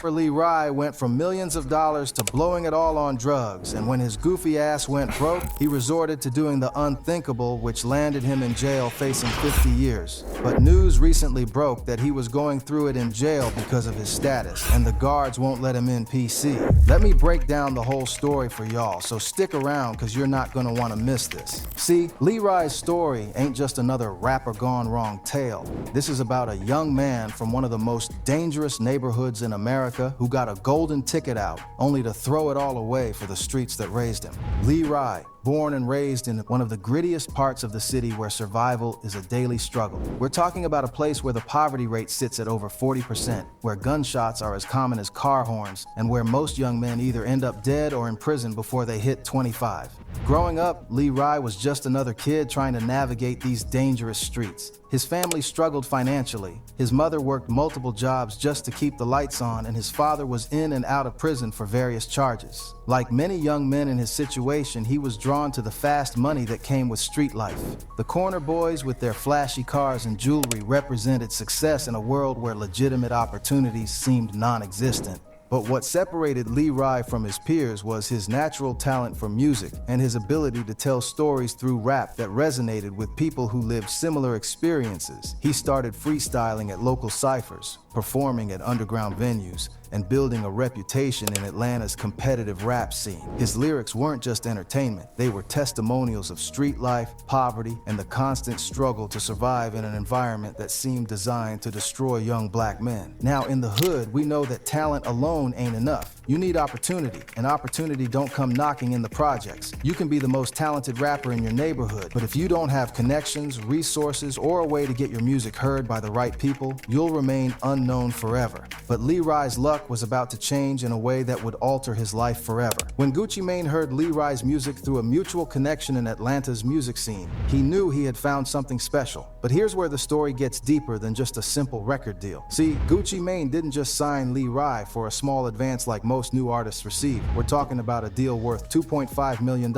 Lil Rye went from millions of dollars to blowing it all on drugs, and when his goofy ass went broke, he resorted to doing the unthinkable, which landed him in jail facing 50 years. But news recently broke that he was going through it in jail because of his status, and the guards won't let him in PC. Let me break down the whole story for y'all, so stick around because you're not gonna want to miss this. See, Lil Rye's story ain't just another rapper gone wrong tale. This is about a young man from one of the most dangerous neighborhoods in America who got a golden ticket out, only to throw it all away for the streets that raised him. Lil Rye, born and raised in one of the grittiest parts of the city where survival is a daily struggle. We're talking about a place where the poverty rate sits at over 40%, where gunshots are as common as car horns, and where most young men either end up dead or in prison before they hit 25. Growing up, Lil Rye was just another kid trying to navigate these dangerous streets. His family struggled financially. His mother worked multiple jobs just to keep the lights on, and his father was in and out of prison for various charges. Like many young men in his situation, he was drawn to the fast money that came with street life. The corner boys with their flashy cars and jewelry represented success in a world where legitimate opportunities seemed non-existent. But what separated Lil Rye from his peers was his natural talent for music and his ability to tell stories through rap that resonated with people who lived similar experiences. He started freestyling at local cyphers, performing at underground venues, and building a reputation in Atlanta's competitive rap scene. His lyrics weren't just entertainment, they were testimonials of street life, poverty, and the constant struggle to survive in an environment that seemed designed to destroy young black men. Now, in the hood, we know that talent alone ain't enough. You need opportunity, and opportunity don't come knocking in the projects. You can be the most talented rapper in your neighborhood, but if you don't have connections, resources, or a way to get your music heard by the right people, you'll remain unknown forever. But Lil Rye's luck was about to change in a way that would alter his life forever. When Gucci Mane heard Lil Rye's music through a mutual connection in Atlanta's music scene, he knew he had found something special. But here's where the story gets deeper than just a simple record deal. See, Gucci Mane didn't just sign Lil Rye for a small advance like most new artists receive. We're talking about a deal worth $2.5 million.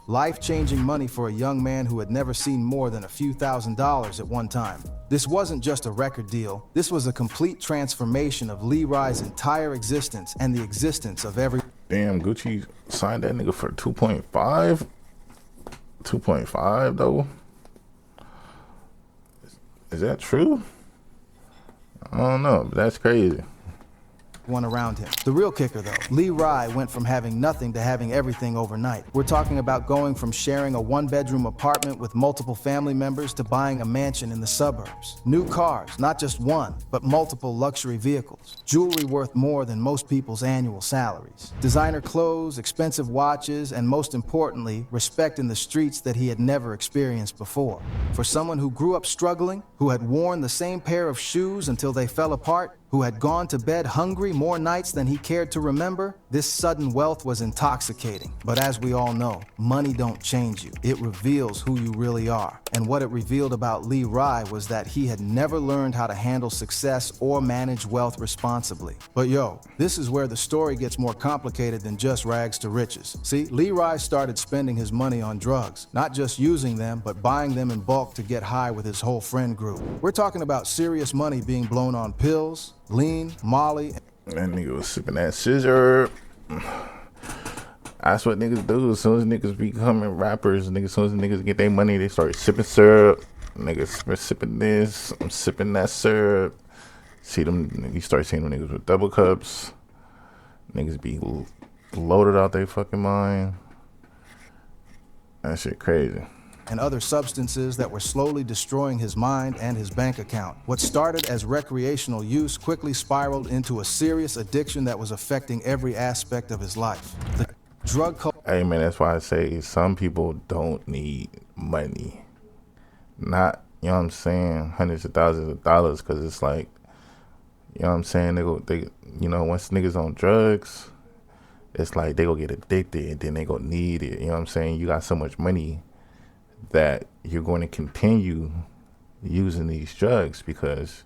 Life-changing money for a young man who had never seen more than a few $1,000s at one time. This wasn't just a record deal, this was a complete transformation of Lil Rye's entire existence and the existence of every... Damn, Gucci signed that nigga for 2.5? 2.5 though? Is that true? I don't know, but that's crazy. One around him. The real kicker though, Lil Rye went from having nothing to having everything overnight. We're talking about going from sharing a one-bedroom apartment with multiple family members to buying a mansion in the suburbs. New cars, not just one, but multiple luxury vehicles. Jewelry worth more than most people's annual salaries. Designer clothes, expensive watches, and most importantly, respect in the streets that he had never experienced before. For someone who grew up struggling, who had worn the same pair of shoes until they fell apart, who had gone to bed hungry more nights than he cared to remember, this sudden wealth was intoxicating. But as we all know, money don't change you. It reveals who you really are. And what it revealed about Lil Rye was that he had never learned how to handle success or manage wealth responsibly. But yo, this is where the story gets more complicated than just rags to riches. See, Lil Rye started spending his money on drugs, not just using them, but buying them in bulk to get high with his whole friend group. We're talking about serious money being blown on pills, lean, Molly. That nigga was sipping that scissor. That's what niggas do. As soon as niggas becoming rappers, as soon as niggas get their money, they start sipping syrup. Niggas sipping this, I'm sipping that syrup. See them, you start seeing them niggas with double cups. Niggas be loaded out their fucking mind. That shit crazy. And other substances that were slowly destroying his mind and his bank account. What started as recreational use quickly spiraled into a serious addiction that was affecting every aspect of his life. The drug culture. Hey man, that's why I say some people don't need money. Not, you know what I'm saying, hundreds of thousands of dollars, because it's like, you know what I'm saying, they you know, once niggas on drugs, it's like they go get addicted and then they go need it. You know what I'm saying? You got so much money that you're going to continue using these drugs because,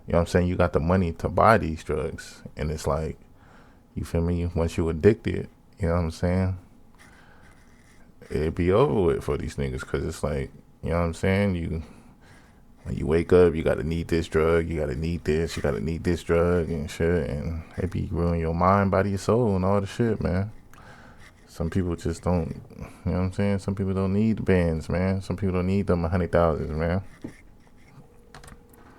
you know what I'm saying, you got the money to buy these drugs. And it's like, you feel me? Once you're addicted, you know what I'm saying, it'd be over with for these niggas, because it's like, you know what I'm saying, When you wake up, you gotta need this drug, you gotta need this, you gotta need this drug and shit, and it be ruin your mind, body, your soul, and all the shit, man. Some people just don't, you know what I'm saying? Some people don't need the bands, man. Some people don't need them 100,000s, man.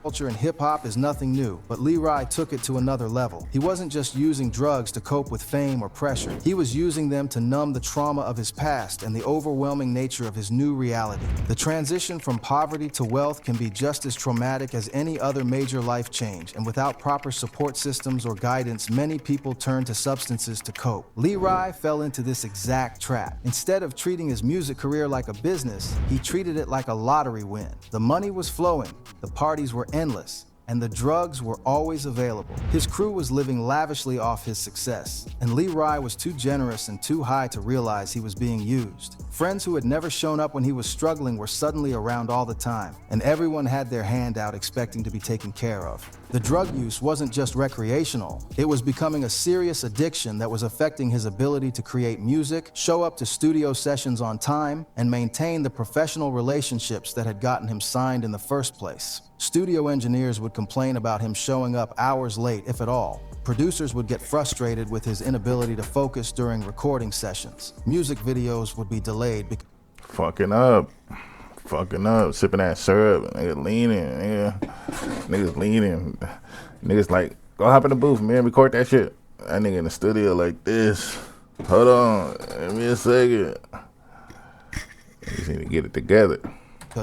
Culture in hip-hop is nothing new, but Lil Rye took it to another level. He wasn't just using drugs to cope with fame or pressure. He was using them to numb the trauma of his past and the overwhelming nature of his new reality. The transition from poverty to wealth can be just as traumatic as any other major life change, and without proper support systems or guidance, many people turn to substances to cope. Lil Rye fell into this exact trap. Instead of treating his music career like a business, he treated it like a lottery win. The money was flowing, the parties were endless, and the drugs were always available. His crew was living lavishly off his success, and Lil Rye was too generous and too high to realize he was being used. Friends who had never shown up when he was struggling were suddenly around all the time, and everyone had their hand out expecting to be taken care of. The drug use wasn't just recreational, it was becoming a serious addiction that was affecting his ability to create music, show up to studio sessions on time, and maintain the professional relationships that had gotten him signed in the first place. Studio engineers would complain about him showing up hours late, if at all. Producers would get frustrated with his inability to focus during recording sessions. Music videos would be delayed because Fucking up, sipping that syrup, niggas leaning, niggas leaning, niggas like, go hop in the booth, man, record that shit. That nigga in the studio like this. Hold on, give me a second. Niggas need to get it together.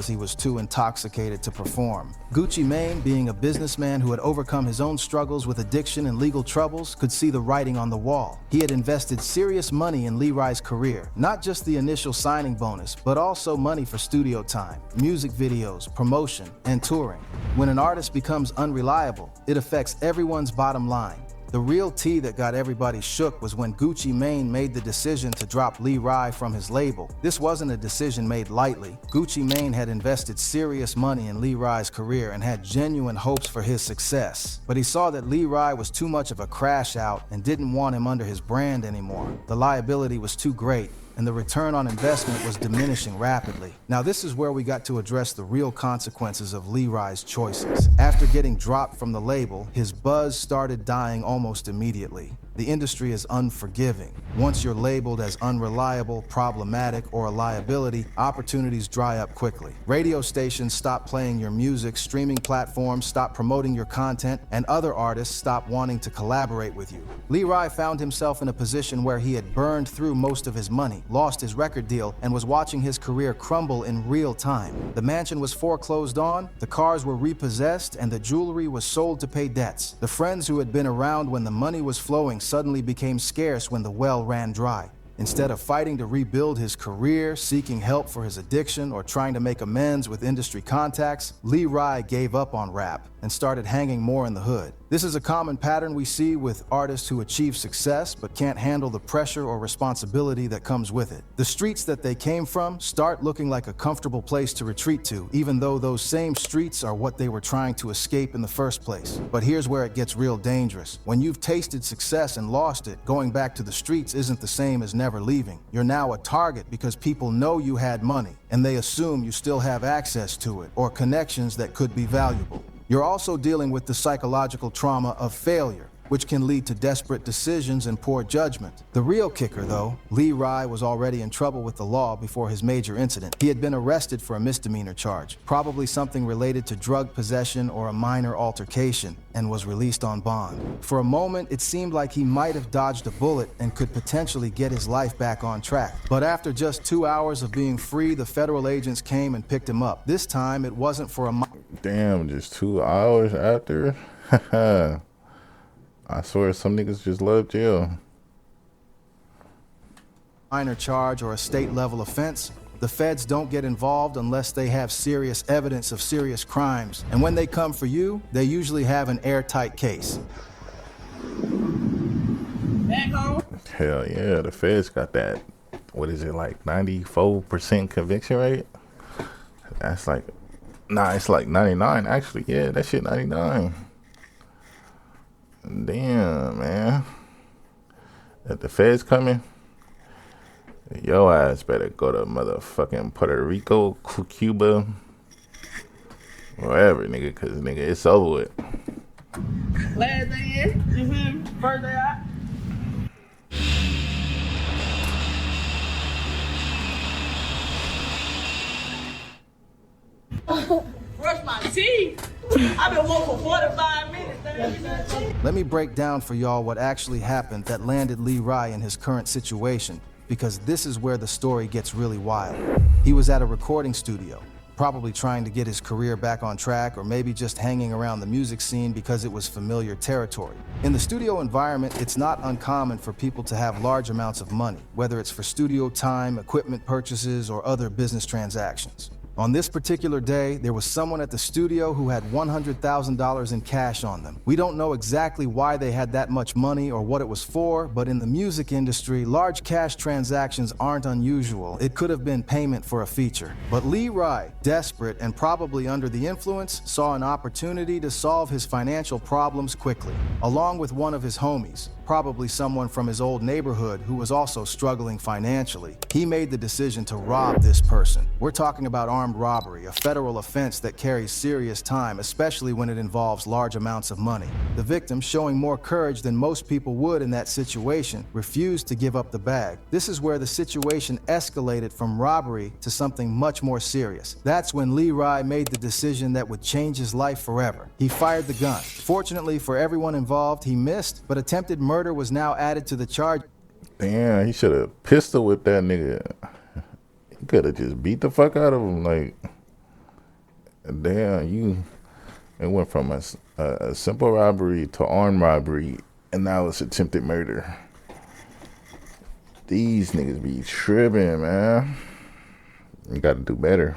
he was too intoxicated to perform. Gucci Mane, being a businessman who had overcome his own struggles with addiction and legal troubles, could see the writing on the wall. He had invested serious money in Lil Rye's career, not just the initial signing bonus, but also money for studio time, music videos, promotion, and touring. When an artist becomes unreliable, it affects everyone's bottom line. The real tea that got everybody shook was when Gucci Mane made the decision to drop Lil Rye from his label. This wasn't a decision made lightly. Gucci Mane had invested serious money in Lil Rye's career and had genuine hopes for his success. But he saw that Lil Rye was too much of a crash out and didn't want him under his brand anymore. The liability was too great, and the return on investment was diminishing rapidly. Now this is where we got to address the real consequences of Lil Rye's choices. After getting dropped from the label, his buzz started dying almost immediately. The industry is unforgiving. Once you're labeled as unreliable, problematic, or a liability, opportunities dry up quickly. Radio stations stop playing your music, streaming platforms stop promoting your content, and other artists stop wanting to collaborate with you. Lil Rye found himself in a position where he had burned through most of his money, lost his record deal, and was watching his career crumble in real time. The mansion was foreclosed on, the cars were repossessed, and the jewelry was sold to pay debts. The friends who had been around when the money was flowing suddenly became scarce when the well ran dry. Instead of fighting to rebuild his career, seeking help for his addiction, or trying to make amends with industry contacts, Lil Rye gave up on rap and started hanging more in the hood. This is a common pattern we see with artists who achieve success but can't handle the pressure or responsibility that comes with it. The streets that they came from start looking like a comfortable place to retreat to, even though those same streets are what they were trying to escape in the first place. But here's where it gets real dangerous. When you've tasted success and lost it, going back to the streets isn't the same as never leaving. You're now a target because people know you had money, and they assume you still have access to it or connections that could be valuable. You're also dealing with the psychological trauma of failure, which can lead to desperate decisions and poor judgment. The real kicker, though, Lil Rye was already in trouble with the law before his major incident. He had been arrested for a misdemeanor charge, probably something related to drug possession or a minor altercation, and was released on bond. For a moment, it seemed like he might have dodged a bullet and could potentially get his life back on track. But after just 2 hours of being free, the federal agents came and picked him up. This time, it wasn't for a Damn, just 2 hours after? I swear some niggas just love jail. minor charge or a state-level offense. The feds don't get involved unless they have serious evidence of serious crimes. And when they come for you, they usually have an airtight case. Hell yeah, the feds got that. What is it, like 94% conviction rate? That's like, nah, it's like 99 actually. Yeah, that shit 99. Damn, man. If the feds coming, your ass better go to motherfucking Puerto Rico, Cuba, whatever, nigga, cause nigga, it's over with. Last day in, you feel me? First day out. Brush my teeth. I've been woke for 45 minutes. Let me break down for y'all what actually happened that landed Lil Rye in his current situation, because this is where the story gets really wild. He was at a recording studio, probably trying to get his career back on track, or maybe just hanging around the music scene because it was familiar territory. In the studio environment, it's not uncommon for people to have large amounts of money, whether it's for studio time, equipment purchases, or other business transactions. On this particular day, there was someone at the studio who had $100,000 in cash on them. We don't know exactly why they had that much money or what it was for, but in the music industry, large cash transactions aren't unusual. It could have been payment for a feature. But Lil Rye, desperate and probably under the influence, saw an opportunity to solve his financial problems quickly. Along with one of his homies, probably someone from his old neighborhood who was also struggling financially, he made the decision to rob this person. We're talking about armed robbery, a federal offense that carries serious time, especially when it involves large amounts of money. The victim, showing more courage than most people would in that situation, refused to give up the bag. This is where the situation escalated from robbery to something much more serious. That's when Lil Rye made the decision that would change his life forever. He fired the gun. Fortunately for everyone involved, he missed, but attempted murder was now added to the charge. Damn, he should have pistol whipped that nigga. He could have just beat the fuck out of him. Like, damn, it went from a simple robbery to armed robbery, and now it's attempted murder. These niggas be tripping, man. You got to do better.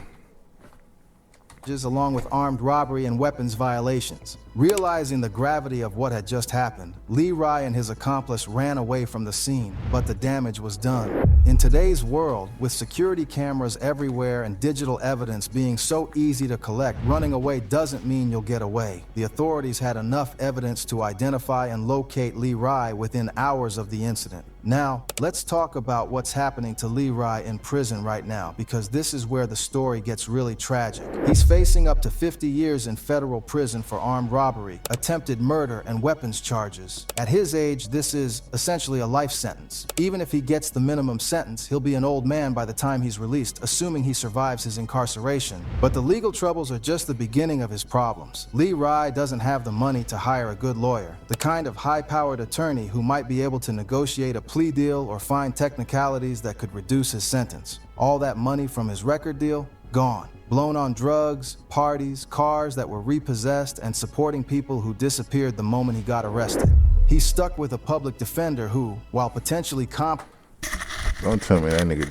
Along with armed robbery and weapons violations. Realizing the gravity of what had just happened, Lil Rye and his accomplice ran away from the scene, but the damage was done. In today's world, with security cameras everywhere and digital evidence being so easy to collect, running away doesn't mean you'll get away. The authorities had enough evidence to identify and locate Lil Rye within hours of the incident. Now, let's talk about what's happening to Lil Rye in prison right now, because this is where the story gets really tragic. He's facing up to 50 years in federal prison for armed robbery, attempted murder, and weapons charges. At his age, this is essentially a life sentence. Even if he gets the minimum sentence, he'll be an old man by the time he's released, assuming he survives his incarceration. But the legal troubles are just the beginning of his problems. Lil Rye doesn't have the money to hire a good lawyer, the kind of high-powered attorney who might be able to negotiate a plea deal or find technicalities that could reduce his sentence. All that money from his record deal, gone. Blown on drugs, parties, cars that were repossessed, and supporting people who disappeared the moment he got arrested. He's stuck with a public defender who, while potentially Don't tell me that nigga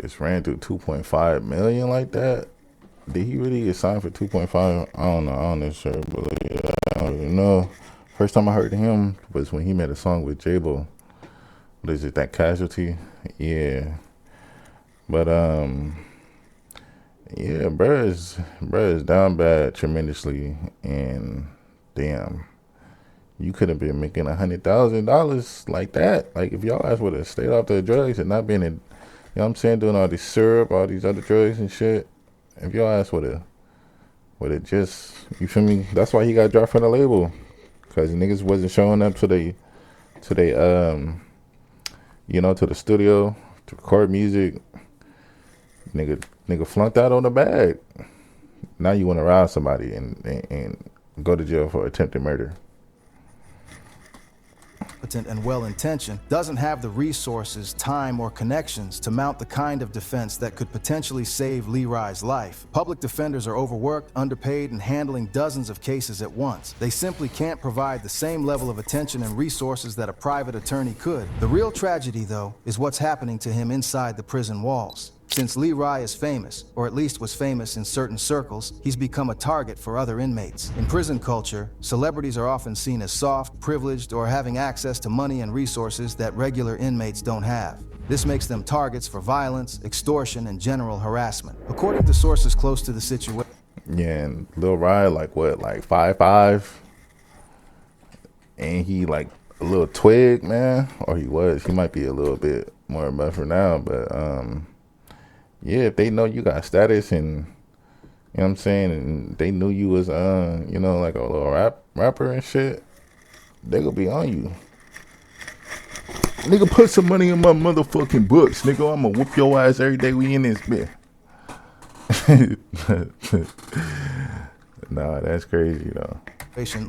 just ran through 2.5 million like that. Did he really get signed for 2.5? I don't know. I don't know, sure, but I don't even know. First time I heard him was when he made a song with J-Bo. What is it, that Casualty? Yeah. But yeah, bruh is down bad tremendously, and damn, you could have been making $100,000 like that. Like if y'all ass would have stayed off the drugs and not been in, you know what I'm saying, doing all this syrup, all these other drugs and shit. If y'all ass would have just, you feel me? That's why he got dropped from the label, cause niggas wasn't showing up to they you know, to the studio to record music. Nigga flunked out on the bag. Now you want to rob somebody and go to jail for attempted murder. And well-intentioned, doesn't have the resources, time, or connections to mount the kind of defense that could potentially save Lil Rye's life. Public defenders are overworked, underpaid, and handling dozens of cases at once. They simply can't provide the same level of attention and resources that a private attorney could. The real tragedy, though, is what's happening to him inside the prison walls. Since Lil Rye is famous, or at least was famous in certain circles, he's become a target for other inmates. In prison culture, celebrities are often seen as soft, privileged, or having access to money and resources that regular inmates don't have. This makes them targets for violence, extortion, and general harassment. According to sources close to the situation. Yeah, and Lil Rye, like 5'5", and he like a little twig, man, or he was. He might be a little bit more buffer now, but yeah, if they know you got status and know what I'm saying, and they knew you was you know, like a little rapper and shit, they gonna be on you. Nigga, put some money in my motherfucking books, nigga. I'ma whoop your ass every day we in this bitch. Nah, that's crazy though.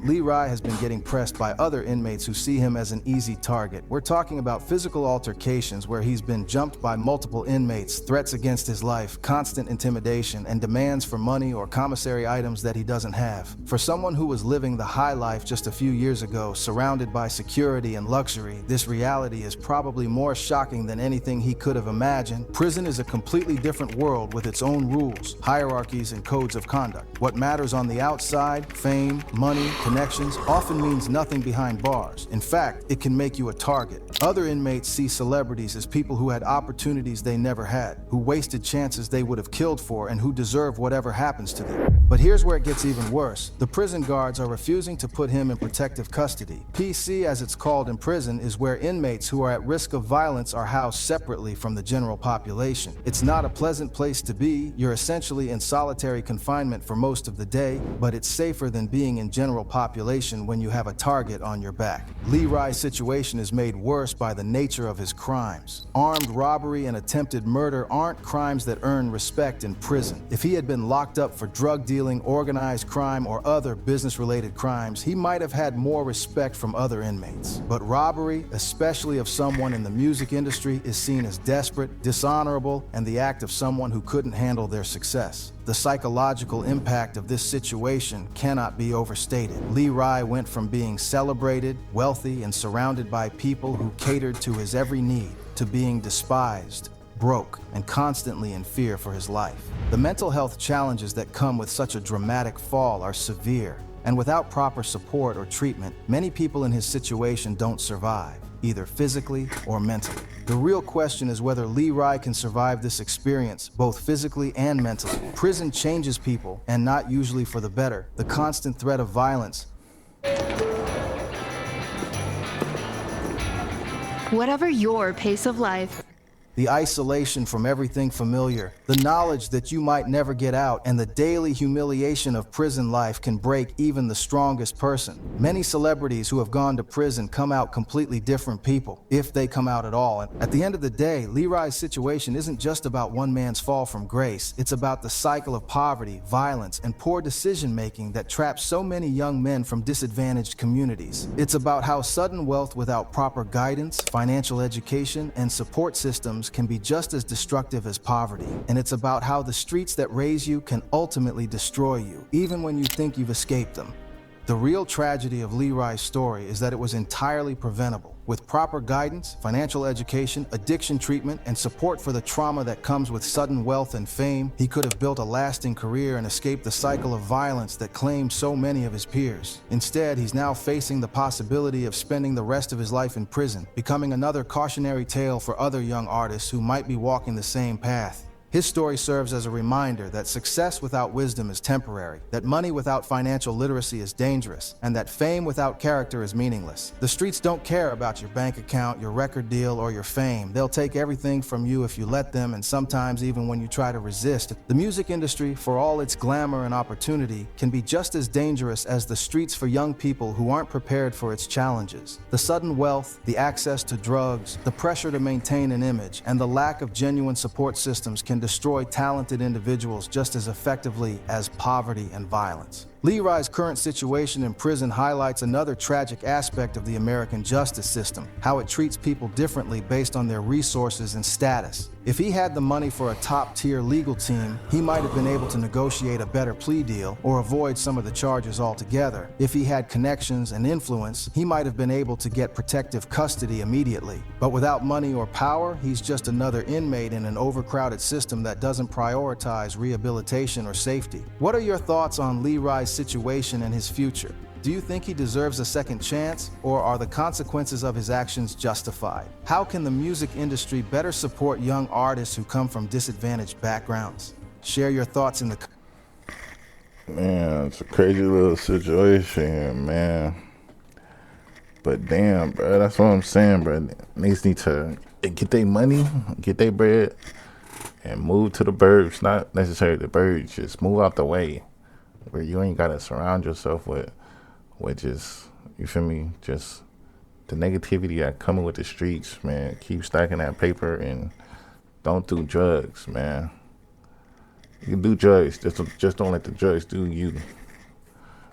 Lil Rye has been getting pressed by other inmates who see him as an easy target. We're talking about physical altercations where he's been jumped by multiple inmates, threats against his life, constant intimidation, and demands for money or commissary items that he doesn't have. For someone who was living the high life just a few years ago, surrounded by security and luxury, this reality is probably more shocking than anything he could have imagined. Prison is a completely different world with its own rules, hierarchies, and codes of conduct. What matters on the outside, fame, money, connections, often means nothing behind bars. In fact, it can make you a target. Other inmates see celebrities as people who had opportunities they never had, who wasted chances they would have killed for, and who deserve whatever happens to them. But here's where it gets even worse. The prison guards are refusing to put him in protective custody. PC, as it's called in prison, is where inmates who are at risk of violence are housed separately from the general population. It's not a pleasant place to be. You're essentially in solitary confinement for most of the day, but it's safer than being in general population when you have a target on your back. Lil Rye's situation is made worse by the nature of his crimes. Armed robbery and attempted murder aren't crimes that earn respect in prison. If he had been locked up for drug dealing, organized crime, or other business-related crimes, he might have had more respect from other inmates. But robbery, especially of someone in the music industry, is seen as desperate, dishonorable, and the act of someone who couldn't handle their success. The psychological impact of this situation cannot be overstated. Lil Rye went from being celebrated, wealthy, and surrounded by people who catered to his every need, to being despised, broke, and constantly in fear for his life. The mental health challenges that come with such a dramatic fall are severe, and without proper support or treatment, many people in his situation don't survive, either physically or mentally. The real question is whether Lil Rye can survive this experience, both physically and mentally. Prison changes people, and not usually for the better. The constant threat of violence. Whatever your pace of life, The isolation from everything familiar, the knowledge that you might never get out, and the daily humiliation of prison life can break even the strongest person. Many celebrities who have gone to prison come out completely different people, if they come out at all. And at the end of the day, Lil Rye's situation isn't just about one man's fall from grace. It's about the cycle of poverty, violence, and poor decision-making that traps so many young men from disadvantaged communities. It's about how sudden wealth without proper guidance, financial education, and support systems can be just as destructive as poverty. And it's about how the streets that raise you can ultimately destroy you, even when you think you've escaped them. The real tragedy of Lil Rye's story is that it was entirely preventable. With proper guidance, financial education, addiction treatment, and support for the trauma that comes with sudden wealth and fame, he could have built a lasting career and escaped the cycle of violence that claimed so many of his peers. Instead, he's now facing the possibility of spending the rest of his life in prison, becoming another cautionary tale for other young artists who might be walking the same path. His story serves as a reminder that success without wisdom is temporary, that money without financial literacy is dangerous, and that fame without character is meaningless. The streets don't care about your bank account, your record deal, or your fame. They'll take everything from you if you let them, and sometimes even when you try to resist. The music industry, for all its glamour and opportunity, can be just as dangerous as the streets for young people who aren't prepared for its challenges. The sudden wealth, the access to drugs, the pressure to maintain an image, and the lack of genuine support systems can destroy talented individuals just as effectively as poverty and violence. Lil Rye's current situation in prison highlights another tragic aspect of the American justice system, how it treats people differently based on their resources and status. If he had the money for a top-tier legal team, he might have been able to negotiate a better plea deal or avoid some of the charges altogether. If he had connections and influence, he might have been able to get protective custody immediately. But without money or power, he's just another inmate in an overcrowded system that doesn't prioritize rehabilitation or safety. What are your thoughts on Lil Rye's situation and his future? Do you think he deserves a second chance, or are the consequences of his actions justified? How can the music industry better support young artists who come from disadvantaged backgrounds? Share your thoughts in the Man, it's a crazy little situation, man. But damn, bro, that's what I'm saying, bro. Niggas need to get their money, get their bread, and move to the burbs. Not necessarily the burbs, just move out the way where you ain't gotta surround yourself with just, you feel me, just the negativity that coming with the streets, man. Keep stacking that paper and don't do drugs, man. You can do drugs, just don't let the drugs do you,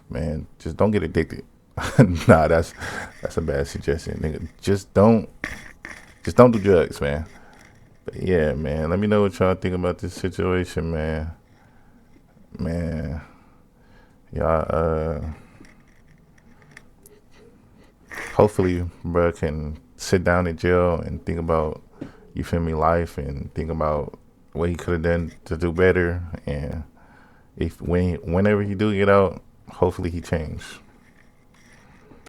man. Just don't get addicted. Nah, that's a bad suggestion, nigga. Just don't do drugs, man. But yeah, man, let me know what y'all think about this situation, man. Man, y'all, hopefully, bro, can sit down in jail and think about, you feel me, life, and think about what he could have done to do better. And whenever he do get out, hopefully he changed.